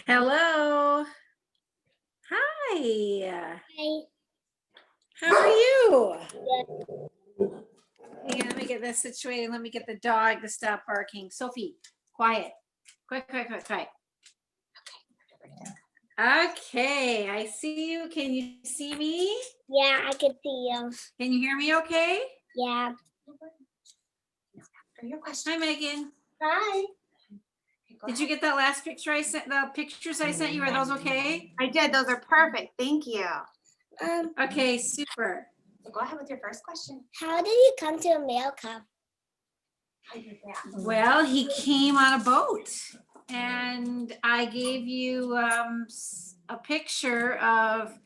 Hello. Hi. Hi. How are you? Good. Hang on, let me get this situated. Let me get the dog to stop barking. Sophie, quiet. Quiet, quiet, quiet, quiet. Okay, I see you. Can you see me? Yeah, I can see you. Can you hear me okay? Yeah. Hi, Megan. Hi. Did you get that last picture I sent? The pictures I sent you, are those okay? I did. Those are perfect. Thank you. Okay, super. So go ahead with your first question. How did you come to America? Well, he came on a boat, and I gave you a picture of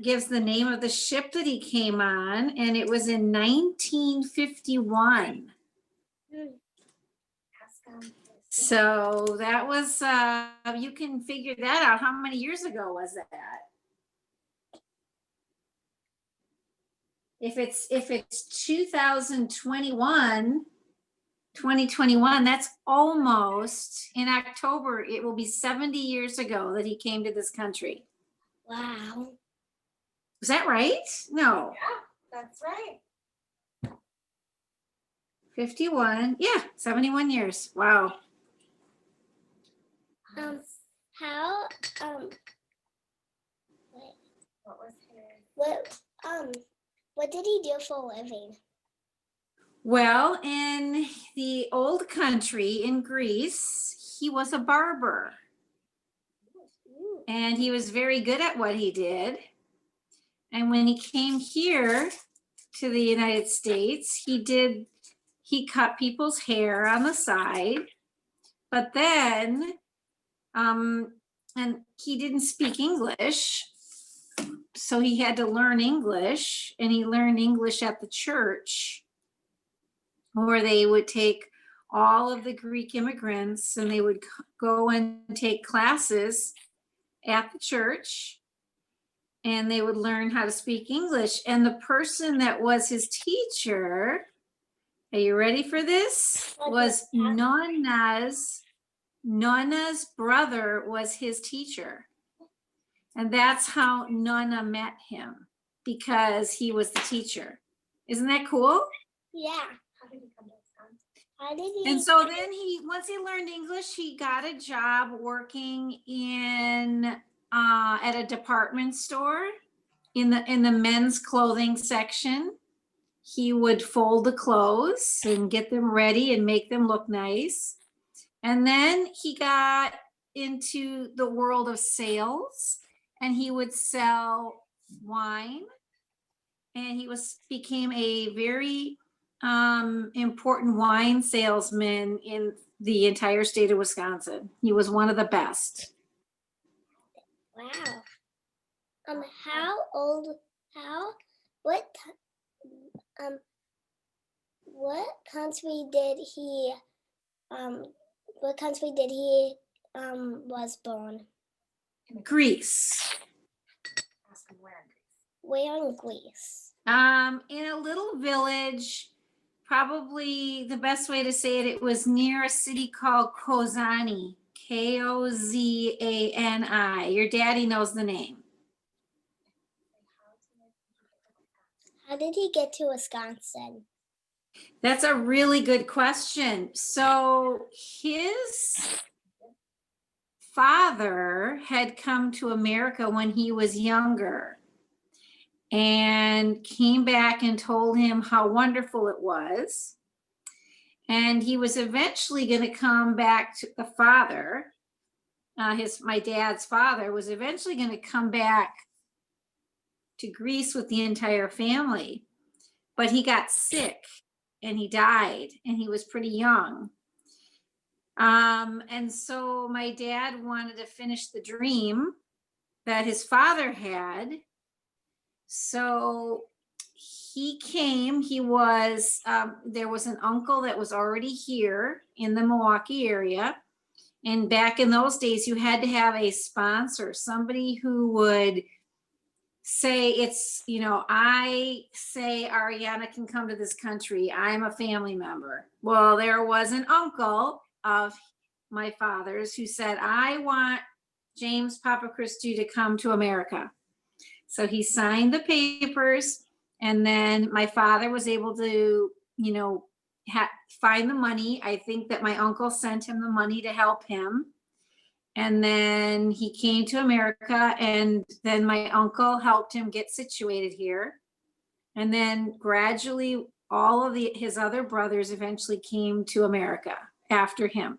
gives the name of the ship that he came on, and it was in 1951. So that was you can figure that out. How many years ago was that? If it's 2021, that's almost in October. It will be 70 years ago that he came to this country. Wow. Is that right? No. Yeah, that's right. 51. Yeah, 71 years. Wow. How What was his? what did he do for a living? Well, in the old country in Greece, he was a barber. And he was very good at what he did. And when he came here to the United States, he cut people's hair on the side, but then, and he didn't speak English, so he had to learn English, and he learned English at the church, where they would take all of the Greek immigrants and they would go and take classes at the church, and they would learn how to speak English. And the person that was his teacher, are you ready for this? Was Nonna's brother was his teacher. And that's how Nonna met him, because he was the teacher. Isn't that cool? Yeah. How did he come to Wisconsin? How did he? And so then once he learned English, he got a job working in at a department store in the men's clothing section. He would fold the clothes and get them ready and make them look nice. And then he got into the world of sales, and he would sell wine, and he became a very important wine salesman in the entire state of Wisconsin. He was one of the best. Wow. How old? What country did he? What country did he was born? Greece. Ask him where in Greece. Where in Greece? In a little village, probably the best way to say it, it was near a city called Kozani, Kozani. Your daddy knows the name. How did he get to Wisconsin? That's a really good question. So his father had come to America when he was younger and came back and told him how wonderful it was. And he was eventually going to come back to the father. My dad's father was eventually going to come back to Greece with the entire family, but he got sick and he died, and he was pretty young. And so my dad wanted to finish the dream that his father had. So he came. There was an uncle that was already here in the Milwaukee area. And back in those days, you had to have a sponsor, somebody who would say, I say Ariana can come to this country. I'm a family member. Well, there was an uncle of my fathers, who said, I want James Papa Christou to come to America. So he signed the papers, and then my father was able to, you know, find the money. I think that my uncle sent him the money to help him. And then he came to America, and then my uncle helped him get situated here. And then gradually all of his other brothers eventually came to America after him.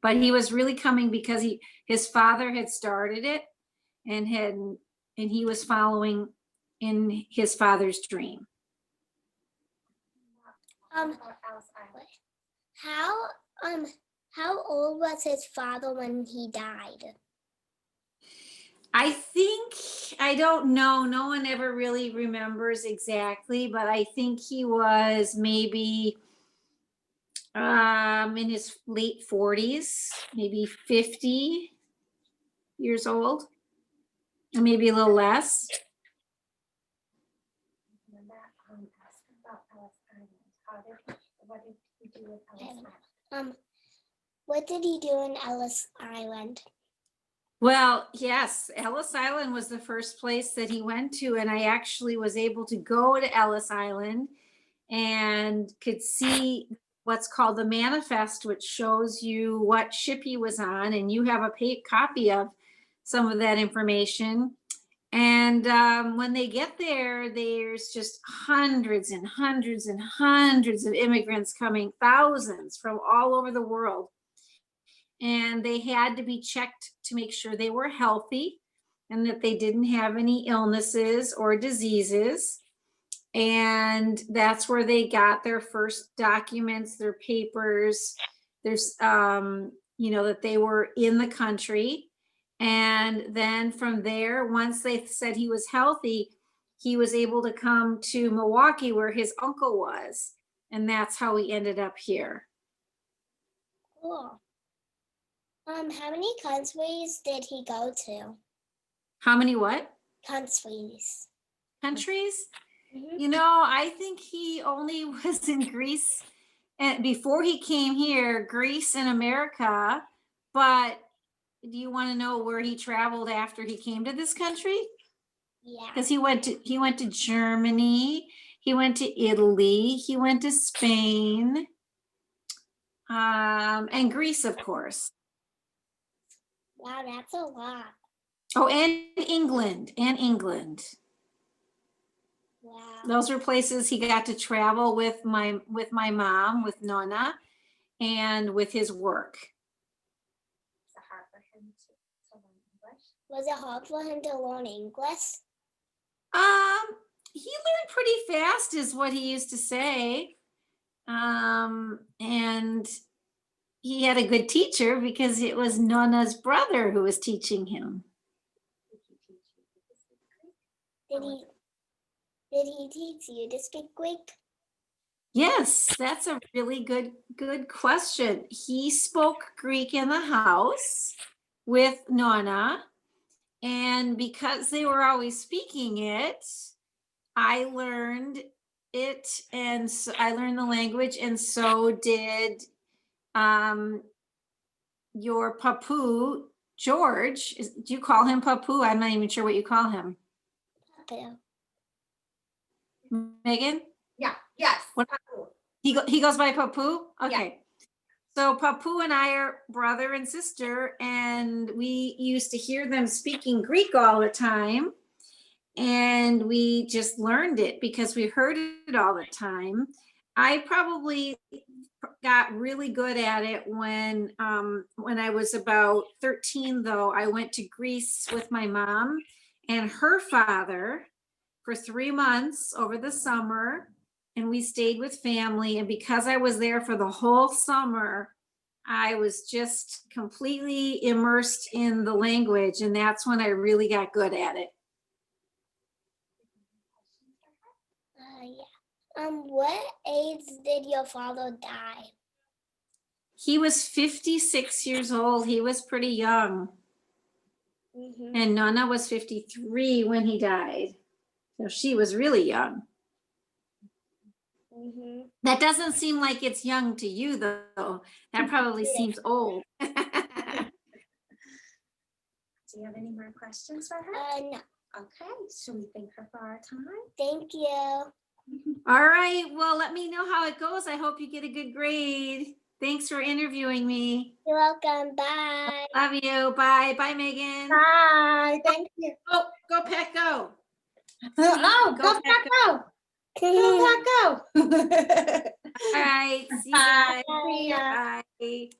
But he was really coming because his father had started it, and he was following in his father's dream. Um, Or Alice Island. how old was his father when he died? I think, I don't know, no one ever really remembers exactly, but I think he was maybe in his late 40s, maybe 50 years old, or maybe a little less. And that, ask about Alice Island. What did he do with Alice Island? What did he do in Ellis Island? Well, yes, Ellis Island was the first place that he went to, and I actually was able to go to Ellis Island and could see what's called the manifest, which shows you what ship he was on, and you have a copy of some of that information. And when they get there, there's just hundreds and hundreds and hundreds of immigrants coming, thousands from all over the world. And they had to be checked to make sure they were healthy and that they didn't have any illnesses or diseases. And that's where they got their first documents, their papers. There's, you know, that they were in the country. And then from there, once they said he was healthy, he was able to come to Milwaukee where his uncle was. And that's how he ended up here. Cool. How many countries did he go to? How many what? Countries. Countries? Mhm. You know, I think he only was in Greece and before he came here, Greece and America. But do you want to know where he traveled after he came to this country? Yeah. Because he went to Germany, he went to Italy, he went to Spain, and Greece, of course. Wow, that's a lot. Oh, and England, and England. Wow. Those were places he got to travel with my mom, with Nonna, and with his work. It's hard for him to learn English. Was it hard for him to learn English? He learned pretty fast, is what he used to say. And he had a good teacher because it was Nonna's brother who was teaching him. Did he teach you to speak Greek? Did he teach you to speak Greek? Yes, that's a really good question. He spoke Greek in the house with Nonna, and because they were always speaking it, I learned it, and so I learned the language, and so did your Papu George. Do you call him Papu? I'm not even sure what you call him. Papu. Yeah. Megan? Yes. What- Papu. He goes by Papu? Yeah. Okay. So Papu and I are brother and sister, and we used to hear them speaking Greek all the time. And we just learned it because we heard it all the time. I probably got really good at it when I was about 13, though. I went to Greece with my mom and her father for 3 months over the summer, and we stayed with family. And because I was there for the whole summer, I was just completely immersed in the language, and that's when I really got good at it. Yeah. What age did your father die? He was 56 years old. He was pretty young. Mm-hmm. And Nonna was 53 when he died. So she was really young. Mm-hmm. That doesn't seem like it's young to you, though. That probably seems old. Do you have any more questions for her? No. Okay, should we thank her for our time? Thank you. All right, well, let me know how it goes. I hope you get a good grade. Thanks for interviewing me. You're welcome. Bye. Love you. Bye. Bye, Megan. Bye, thank you. Oh, go Pack, go. Oh, Go go Pack, Pack, go. Go Pack, go. All right, see you Bye. guys. See ya. Bye.